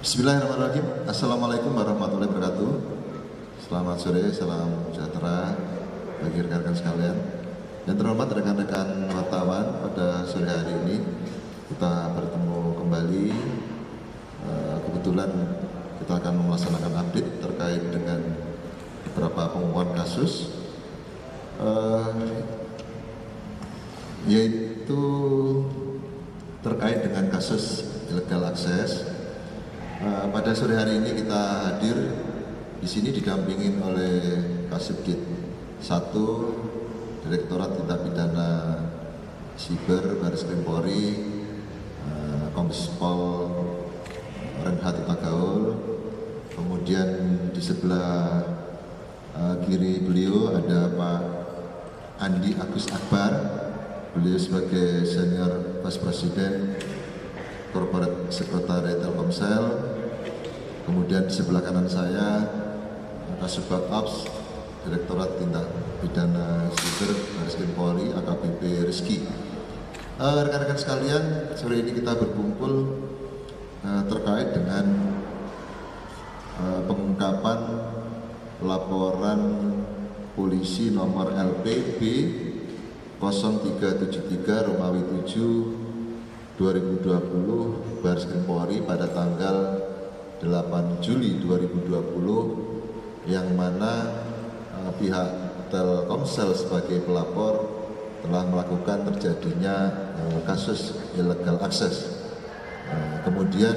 Bismillahirrahmanirrahim. Assalamualaikum warahmatullahi wabarakatuh. Selamat sore, salam sejahtera bagi rekan-rekan sekalian. Yang terhormat rekan-rekan wartawan, pada sore hari ini kita bertemu kembali. Kebetulan kita akan melaksanakan update terkait dengan beberapa pengumuman kasus, yaitu terkait dengan kasus illegal access. Pada sore hari ini kita hadir di sini didampingin oleh Kasubdit 1 Direktorat Tindak Pidana Siber Baris Krim Polri, Kombes Pol Renhat Utagaul. Kemudian di sebelah kiri beliau ada Pak Andi Agus Akbar, beliau sebagai Senior Vice President Corporate Secretary Telkomsel. Kemudian di sebelah kanan saya Kasubag Ops Direktorat Tindak Pidana Siber Baris Krim Polri AKBP Rizky. Rekan-rekan sekalian, sore ini kita berkumpul terkait dengan pengungkapan laporan polisi nomor LPB 0373 Romawi 7 2020 Baris Krim Polri pada tanggal 8 Juli 2020, yang mana pihak Telkomsel sebagai pelapor telah melakukan terjadinya kasus illegal access. Kemudian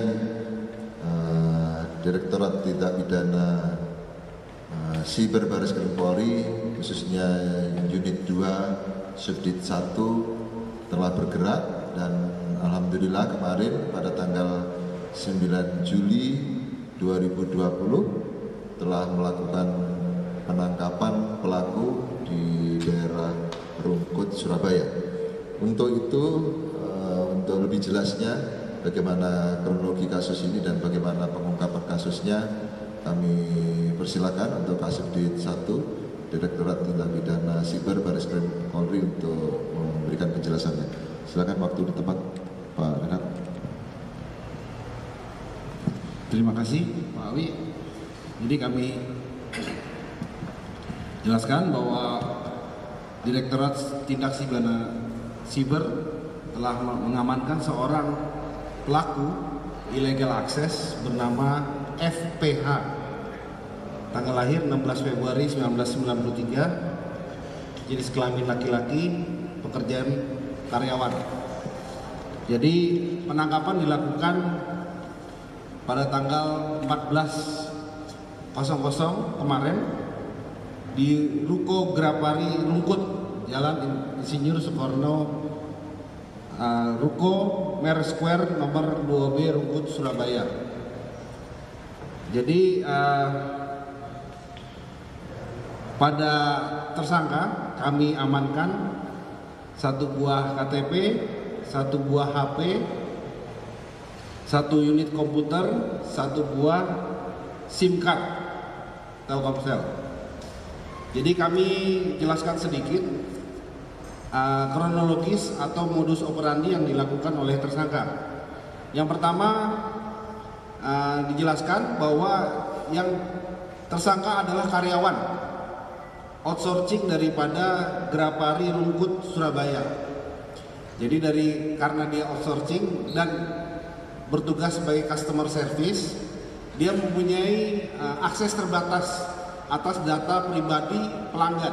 Direktorat Tindak Pidana Siber Baris Krim Polri, khususnya Unit 2 Subdit 1 telah bergerak, dan alhamdulillah kemarin pada tanggal 9 Juli 2020 telah melakukan penangkapan pelaku di daerah Rungkut, Surabaya. Untuk itu, untuk lebih jelasnya bagaimana kronologi kasus ini dan bagaimana pengungkapan kasusnya, kami persilakan untuk Kasubdit 1 Direktorat Tindak Pidana Siber Baris Krim Polri untuk memberikan penjelasannya. Silakan, waktu di tempat Pak Renat. Terima kasih Pak Awi. Jadi kami jelaskan bahwa Direktorat Tindak Pidana Siber telah mengamankan seorang pelaku illegal access bernama FPH, tanggal lahir 16 Februari 1993, jenis kelamin laki-laki, pekerjaan karyawan. Jadi penangkapan dilakukan pada tanggal 14.00 kemarin di Ruko Grapari Rungkut, Jalan Insinyur Soekarno, Ruko Mer Square nomor 2B Rungkut, Surabaya. Jadi pada tersangka kami amankan satu buah KTP, satu buah HP, satu unit komputer, satu buah SIM card Telkomsel. Jadi kami jelaskan sedikit kronologis atau modus operandi yang dilakukan oleh tersangka. Yang pertama, dijelaskan bahwa yang tersangka adalah karyawan outsourcing daripada Grapari Rungkut, Surabaya. Jadi karena dia outsourcing dan bertugas sebagai customer service, dia mempunyai akses terbatas atas data pribadi pelanggan.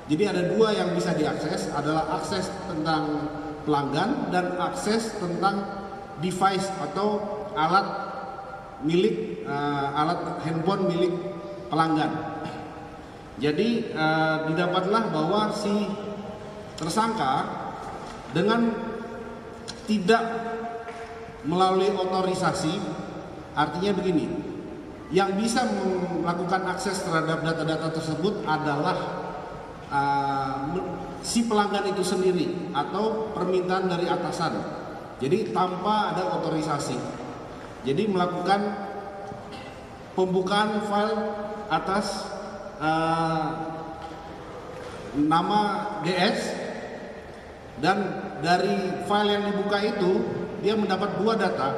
Jadi ada dua yang bisa diakses, adalah akses tentang pelanggan dan akses tentang device atau alat handphone milik pelanggan. Jadi didapatlah bahwa si tersangka dengan tidak melalui otorisasi, artinya begini, yang bisa melakukan akses terhadap data-data tersebut adalah si pelanggan itu sendiri atau permintaan dari atasan. Jadi tanpa ada otorisasi. Jadi melakukan pembukaan file atas nama DS, dan dari file yang dibuka itu dia mendapat dua data.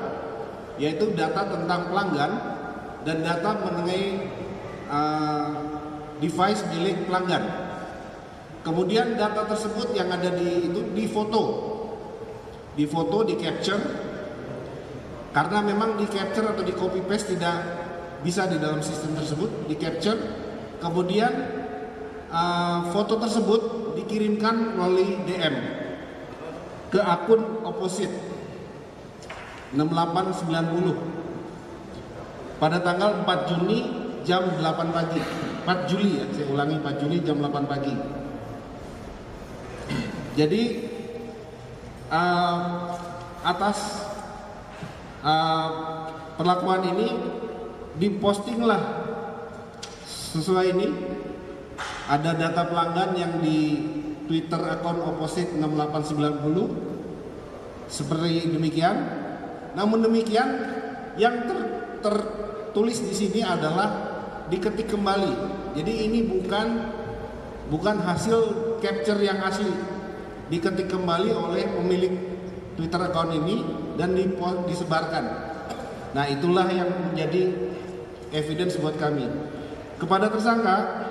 yaitu data tentang pelanggan dan data mengenai device milik pelanggan. Kemudian data tersebut yang ada itu difoto, di capture, karena memang di capture atau di copy paste tidak bisa di dalam sistem tersebut, di capture. Kemudian foto tersebut dikirimkan melalui DM ke akun Opposite 6890 pada tanggal 4 Juni jam 8 pagi. 4 Juli ya, saya ulangi, 4 Juli jam 8 pagi. Jadi atas perlakuan ini dipostinglah sesuai ini, ada data pelanggan yang di Twitter akun Opposite 6890 seperti demikian. Namun demikian, yang tertulis di sini adalah diketik kembali. Jadi ini bukan hasil capture yang asli, diketik kembali oleh pemilik Twitter account ini dan disebarkan. Nah, itulah yang menjadi evidence buat kami. Kepada tersangka,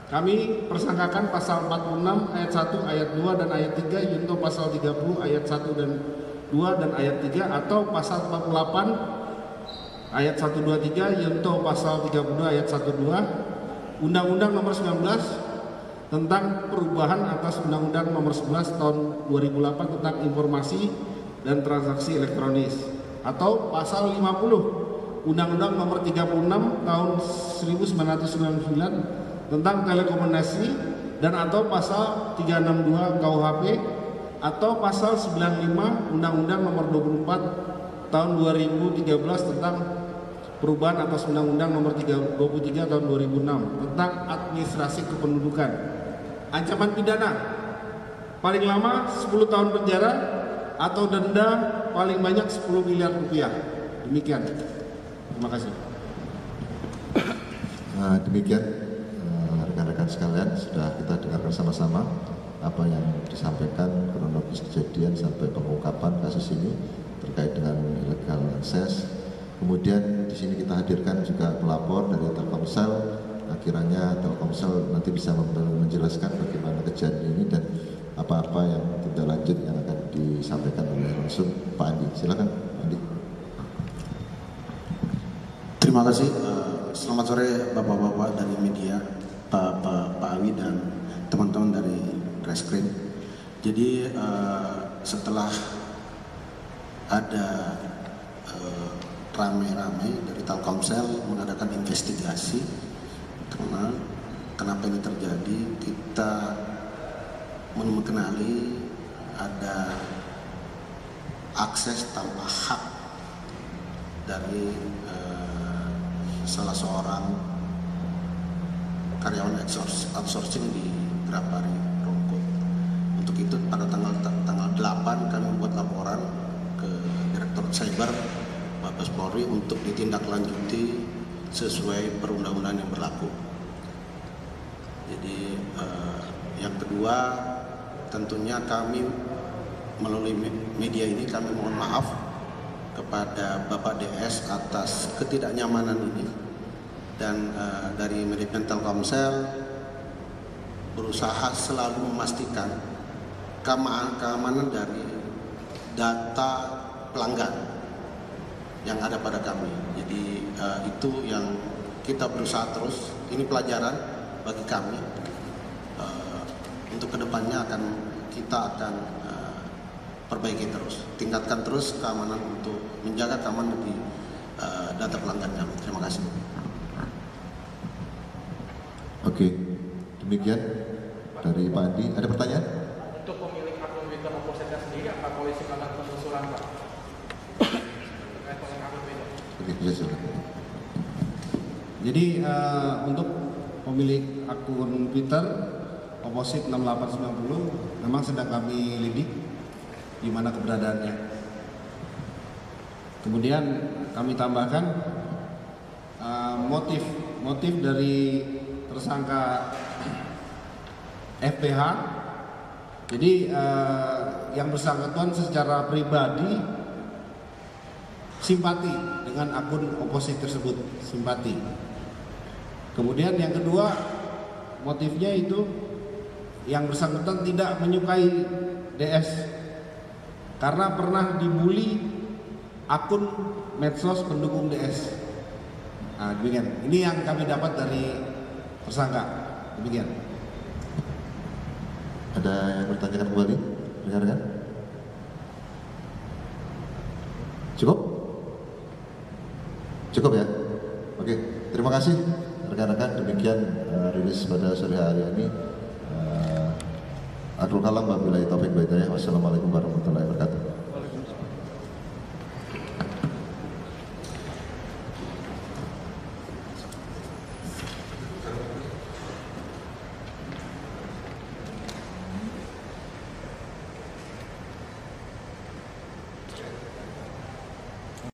kami persangkakan pasal 46 ayat 1 ayat 2 dan ayat 3 junto pasal 30 ayat 1 dan 2 dan ayat 3 atau pasal 48 ayat 1 2 3 junto pasal 32 ayat 1 2 Undang-Undang Nomor 19 tentang perubahan atas Undang-Undang Nomor 11 tahun 2008 tentang informasi dan transaksi elektronik, atau pasal 50 Undang-Undang Nomor 36 tahun 1999 tentang telekomunikasi, dan atau pasal 362 KUHP atau pasal 95 Undang-Undang Nomor 24 tahun 2013 tentang perubahan atas Undang-Undang Nomor 23 tahun 2006 tentang administrasi kependudukan. Ancaman pidana paling lama 10 tahun penjara atau denda paling banyak 10 miliar rupiah. Demikian. Terima kasih. Demikian rekan-rekan sekalian, sudah kita dengarkan sama-sama apa yang disampaikan kronologis kejadian sampai pengungkapan kasus ini terkait dengan illegal access. Kemudian di sini kita hadirkan juga pelapor dari Telkomsel. Kiranya Telkomsel nanti bisa menjelaskan bagaimana kejadian ini dan apa-apa yang tindak lanjut yang akan disampaikan oleh langsung Pak Andi. Silakan, Andi. Terima kasih. Selamat sore Bapak-bapak dari media, Pak Awi dan teman-teman dari Reskrim. Jadi setelah ada rame-rame dari Telkomsel mengadakan investigasi karena kenapa ini terjadi, kita mengenali ada akses tanpa hak dari salah seorang karyawan outsourcing di Grapari Rungkut. Untuk itu pada tanggal 8 kami membuat laporan ke Direktur Cyber Mabes Polri untuk ditindaklanjuti sesuai perundang-undangan yang berlaku. Jadi yang kedua, tentunya kami melalui media ini kami mohon maaf kepada Bapak DS atas ketidaknyamanan ini, dan dari manajemen Telkomsel berusaha selalu memastikan keamanan dari data pelanggan yang ada pada kami. Jadi itu yang kita berusaha terus. Ini pelajaran bagi kami. Untuk kedepannya kita akan perbaiki terus, tingkatkan terus keamanan untuk menjaga keamanan di data pelanggan kami. Terima kasih. Oke, demikian dari Pak Andi. Ada pertanyaan? Untuk pemilik akun Twitter Opposite sendiri, apa polisi melakukan penelusuran, Pak? Oke, bisa silakan. Jadi untuk pemilik akun Twitter Opposite 6890 memang sedang kami lidik di mana keberadaannya. Kemudian kami tambahkan motif dari tersangka FPH. Jadi yang bersangkutan secara pribadi simpati dengan akun oposit tersebut, simpati. Kemudian yang kedua, motifnya itu yang bersangkutan tidak menyukai DS karena pernah dibully akun medsos pendukung DS. Nah, demikian. Ini yang kami dapat dari tersangka. Demikian. Ada yang bertanyakan kembali, rekan-rekan? Cukup? Cukup ya? Oke, terima kasih rekan-rekan. Demikian rilis pada sore hari ini. Akhirul kalam, wabillahi taufiq wal hidayah. Wassalamualaikum warahmatullahi wabarakatuh.